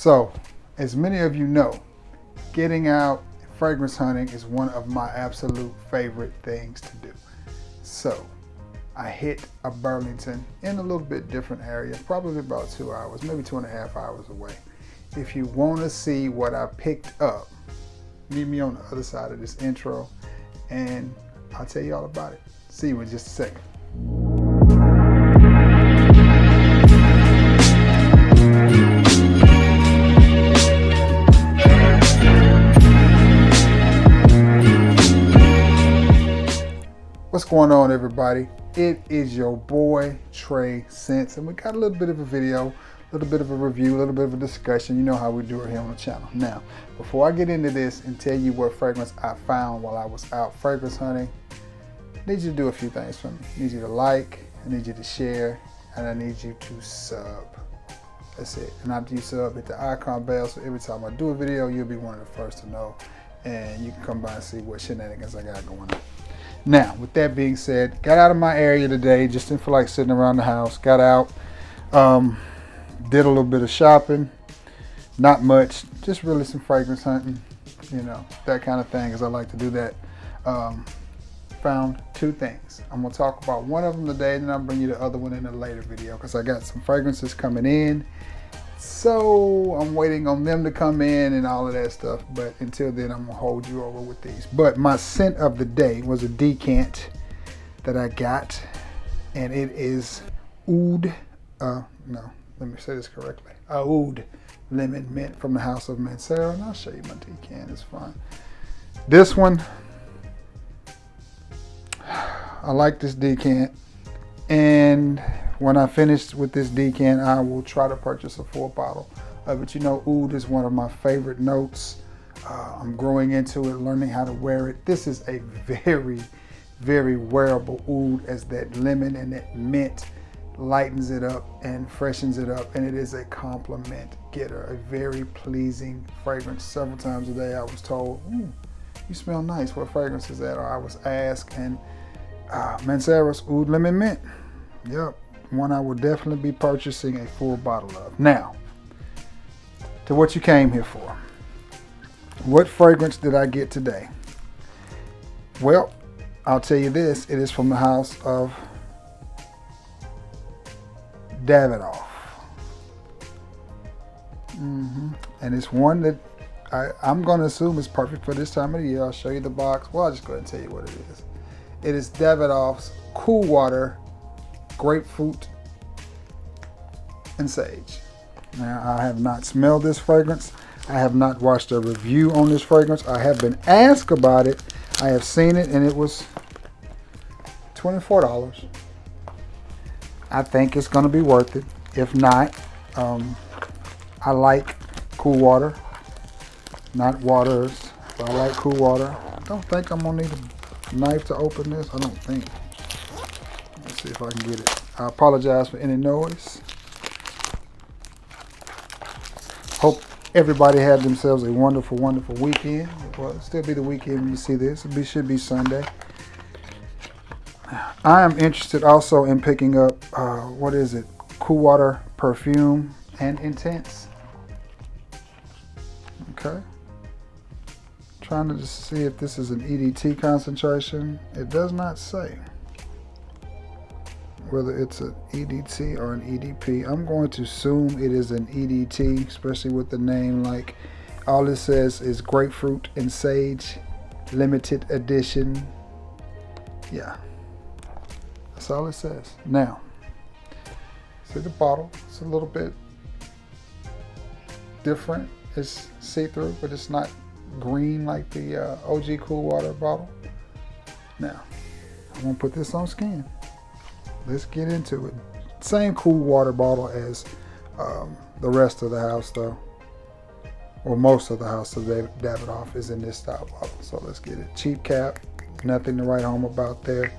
So, as many of you know, getting out fragrance hunting is one of my absolute favorite things to do. So, I hit a Burlington in a little bit different area, probably about 2 hours, maybe 2.5 hours away. If you want to see what I picked up, meet me on the other side of this intro and I'll tell you all about it. See you in just a second. What's going on, everybody? It is your boy Trey Sense, and we got a little bit of a video, a little bit of a review, a little bit of a discussion. You know how we do it here on the channel. Now, before I get into this and tell you what fragrance I found while I was out fragrance hunting, I need you to do a few things for me. I need you to like, I need you to share, and I need you to sub. That's it. And after you sub, hit the icon bell so every time I do a video, you'll be one of the first to know, and you can come by and see what shenanigans I got going on. Now, with that being said, got out of my area today, just didn't feel like sitting around the house. Got out, did a little bit of shopping, not much, just really some fragrance hunting, you know, that kind of thing, because I like to do that. Found two things. I'm gonna talk about one of them today, and then I'll bring you the other one in a later video, because I got some fragrances coming in. So I'm waiting on them to come in and all of that stuff. But until then, I'm gonna hold you over with these. But my scent of the day was a decant that I got, and it is Oud. No, let me say this correctly. Oud lemon mint from the house of Mancera, and I'll show you my decant. It's fine. This one, I like this decant, and when I finish with this decant, I will try to purchase a full bottle of it. You know, oud is one of my favorite notes. I'm growing into it, learning how to wear it. This is a very, very wearable oud, as that lemon and that mint lightens it up and freshens it up, and it is a compliment getter, a very pleasing fragrance. Several times a day I was told, you smell nice, what fragrance is that? Or I was asked, and Mancera's Oud Lemon Mint. Yep. One I will definitely be purchasing a full bottle of. Now, to what you came here for. What fragrance did I get today? Well, I'll tell you this. It is from the house of Davidoff. And it's one that I'm going to assume is perfect for this time of the year. I'll show you the box. Well, I'll just go ahead and tell you what it is. It is Davidoff's Cool Water Grapefruit and Sage. Now, I have not smelled this fragrance. I have not watched a review on this fragrance. I have been asked about it. I have seen it, and it was $24. I think it's going to be worth it. If not, I like cool water, not waters, but I like cool water. I don't think I'm going to need a knife to open this. I don't think. Let's see if I can get it. I apologize for any noise. Hope everybody had themselves a wonderful, wonderful weekend. Well, it'll still be the weekend when you see this. It should be Sunday. I am interested also in picking up, what is it? Cool Water Perfume and Intense. Okay. Trying to just see if this is an EDT concentration. It does not say whether it's an EDT or an EDP. I'm going to assume it is an EDT, especially with the name. Like, all it says is grapefruit and sage, limited edition. Yeah, that's all it says. Now, see the bottle. It's a little bit different. It's see-through, but it's not green like the OG Cool Water bottle. Now, I'm gonna put this on skin. Let's get into it. Same Cool Water bottle as the rest of the house, though. Or most of the house of Davidoff is in this style bottle. So let's get it. Cheap cap, nothing to write home about there.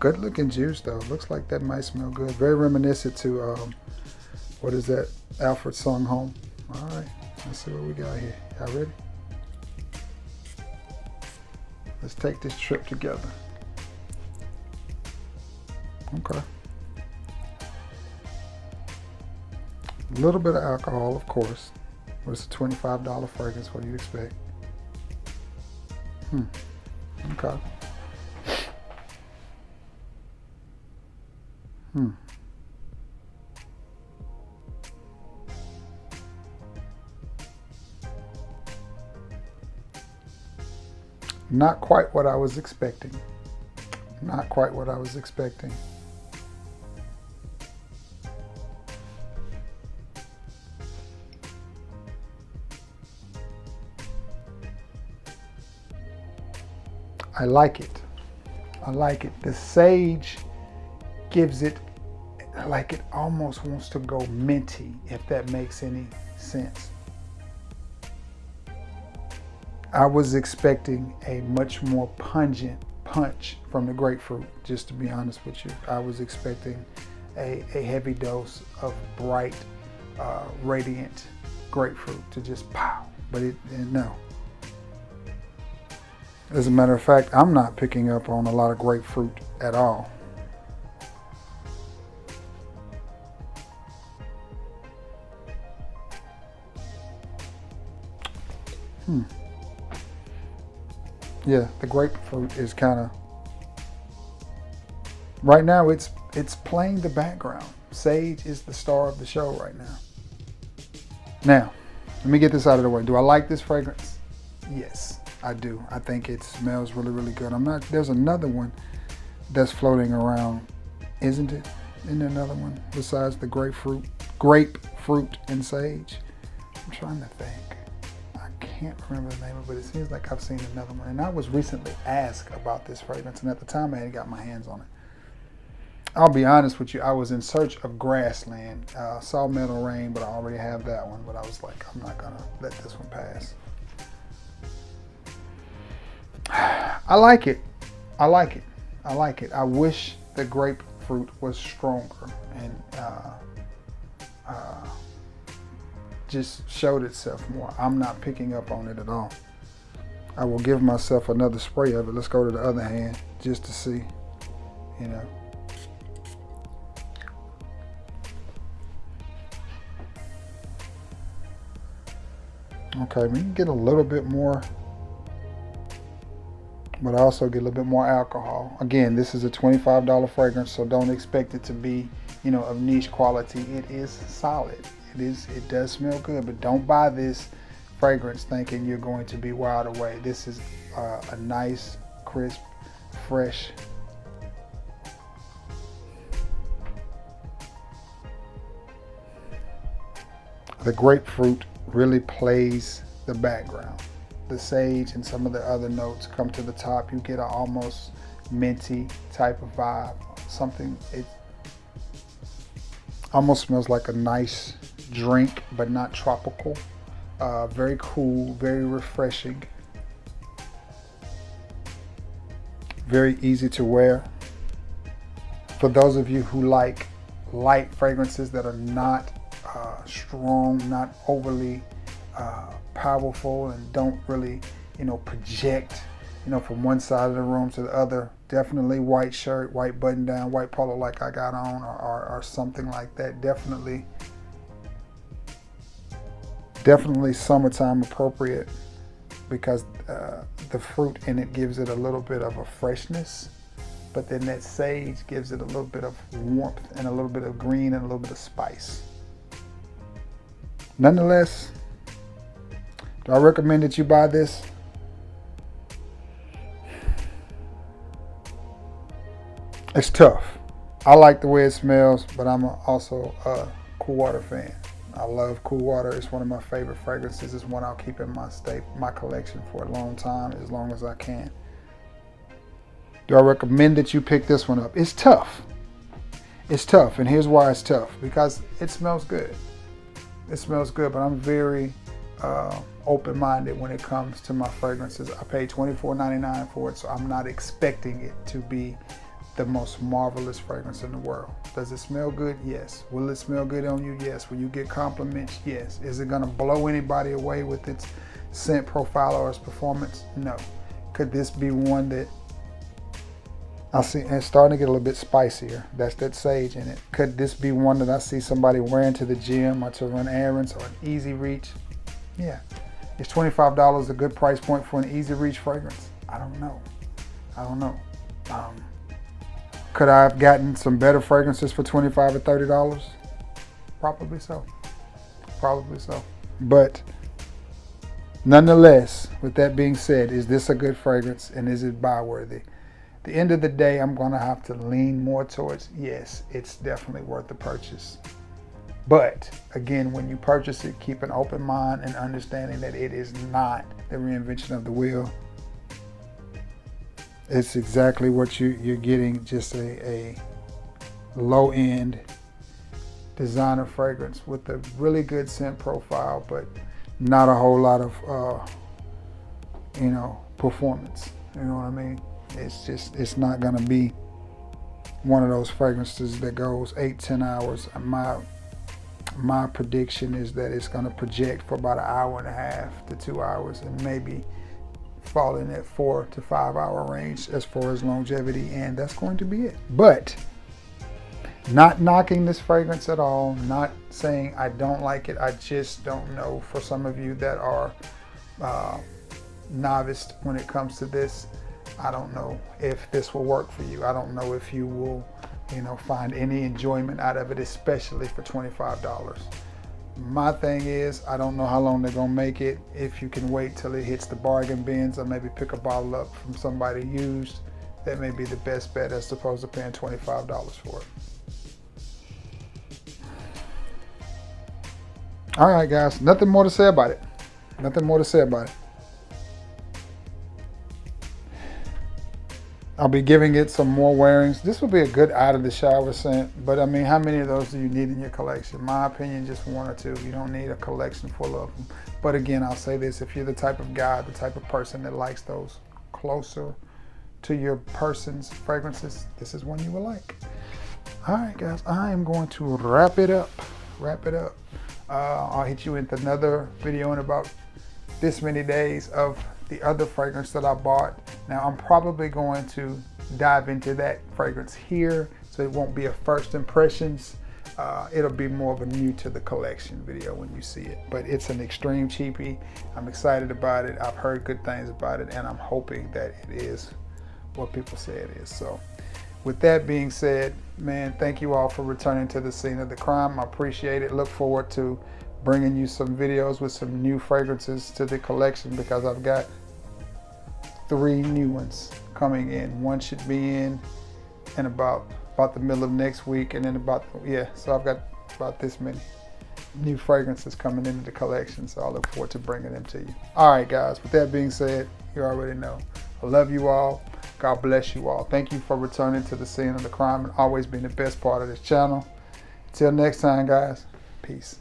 Good looking juice though. Looks like that might smell good. Very reminiscent to, what is that? Alfred Sung Home. All right, let's see what we got here. Y'all ready? Let's take this trip together. Okay. A little bit of alcohol, of course, but it's a $25 fragrance. What do you expect? Okay. Not quite what I was expecting. Not quite what I was expecting. I like it. I like it. The sage gives it, like, it almost wants to go minty, if that makes any sense. I was expecting a much more pungent punch from the grapefruit, just to be honest with you. I was expecting a heavy dose of bright, radiant grapefruit to just pow, but no. As a matter of fact, I'm not picking up on a lot of grapefruit at all. Yeah, the grapefruit is kind of, right now it's playing the background. Sage is the star of the show right now. Now, let me get this out of the way. Do I like this fragrance? Yes, I do. I think it smells really, really good. There's another one that's floating around, isn't it? Isn't there another one besides the grapefruit and sage? I'm trying to think. I can't remember the name of it, but it seems like I've seen another one. And I was recently asked about this fragrance, and at the time I hadn't got my hands on it. I'll be honest with you, I was in search of Grassland. Saw Meadow Rain, but I already have that one. But I was like, I'm not gonna let this one pass. I like it. I like it. I like it. I wish the grapefruit was stronger and just showed itself more. I'm not picking up on it at all. I will give myself another spray of it. Let's go to the other hand just to see, you know. Okay, we can get a little bit more, but I also get a little bit more alcohol. Again, this is a $25 fragrance, so don't expect it to be, you know, of niche quality. It is solid. It does smell good, but don't buy this fragrance thinking you're going to be wild away. This is a nice, crisp, fresh. The grapefruit really plays the background. The sage and some of the other notes come to the top. You get an almost minty type of vibe. Something, it almost smells like a nice drink, but not tropical. Very cool, very refreshing. Very easy to wear. For those of you who like light fragrances that are not strong, not overly powerful, and don't really, you know, project, you know, from one side of the room to the other. Definitely white shirt, white button down, white polo like I got on, or something like that. Definitely summertime appropriate, because the fruit in it gives it a little bit of a freshness, but then that sage gives it a little bit of warmth and a little bit of green and a little bit of spice. Nonetheless, do I recommend that you buy this? It's tough. I like the way it smells, but I'm also a Cool Water fan. I love Cool Water. It's one of my favorite fragrances. It's one I'll keep in my collection for a long time, as long as I can. Do I recommend that you pick this one up? It's tough. It's tough, and here's why it's tough. Because it smells good. It smells good, but I'm very open-minded when it comes to my fragrances. I paid $24.99 for it, so I'm not expecting it to be the most marvelous fragrance in the world. Does it smell good? Yes. Will it smell good on you? Yes. Will you get compliments? Yes. Is it gonna blow anybody away with its scent profile or its performance? No. Could this be one that I see it's starting to get a little bit spicier. That's that sage in it. Could this be one that I see somebody wearing to the gym or to run errands or an easy reach? Yeah. Is $25 a good price point for an easy reach fragrance? I don't know. Could I have gotten some better fragrances for $25 or $30? Probably so. But nonetheless, with that being said, is this a good fragrance and is it buy worthy? At the end of the day, I'm going to have to lean more towards, yes, it's definitely worth the purchase. But again, when you purchase it, keep an open mind and understanding that it is not the reinvention of the wheel. It's exactly what you're getting, just a low-end designer fragrance with a really good scent profile, but not a whole lot of, performance. You know what I mean? It's not going to be one of those fragrances that goes 8-10 hours. My prediction is that it's going to project for about 1.5 hours to 2 hours and maybe fall in that 4 to 5 hour range as far as longevity, and that's going to be it. But not knocking this fragrance at all, not saying I don't like it. I just don't know, for some of you that are novice when it comes to this, I don't know if this will work for you. I don't know if you will, find any enjoyment out of it, especially for $25. My thing is, I don't know how long they're gonna make it. If you can wait till it hits the bargain bins or maybe pick a bottle up from somebody used, that may be the best bet as opposed to paying $25 for it. All right, guys, nothing more to say about it. I'll be giving it some more wearings. This will be a good out of the shower scent, but I mean, how many of those do you need in your collection? My opinion, just 1 or 2. You don't need a collection full of them. But again, I'll say this, if you're the type of guy, the type of person that likes those closer to your person's fragrances, this is one you will like. All right, guys, I am going to wrap it up. I'll hit you with another video in about this many days of the other fragrance that I bought. Now I'm probably going to dive into that fragrance here, so it won't be a first impressions. It'll be more of a new to the collection video when you see it, but it's an extreme cheapie. I'm excited about it. I've heard good things about it, and I'm hoping that it is what people say it is. So with that being said, man, thank you all for returning to the scene of the crime. I appreciate it. Look forward to bringing you some videos with some new fragrances to the collection, because I've got 3 new ones coming in. One should be in about the middle of next week, and then so I've got about this many new fragrances coming into the collection, so I look forward to bringing them to you. All right, guys, with that being said, you already know, I love you all. God bless you all. Thank you for returning to the scene of the crime and always being the best part of this channel. Until next time, guys, peace.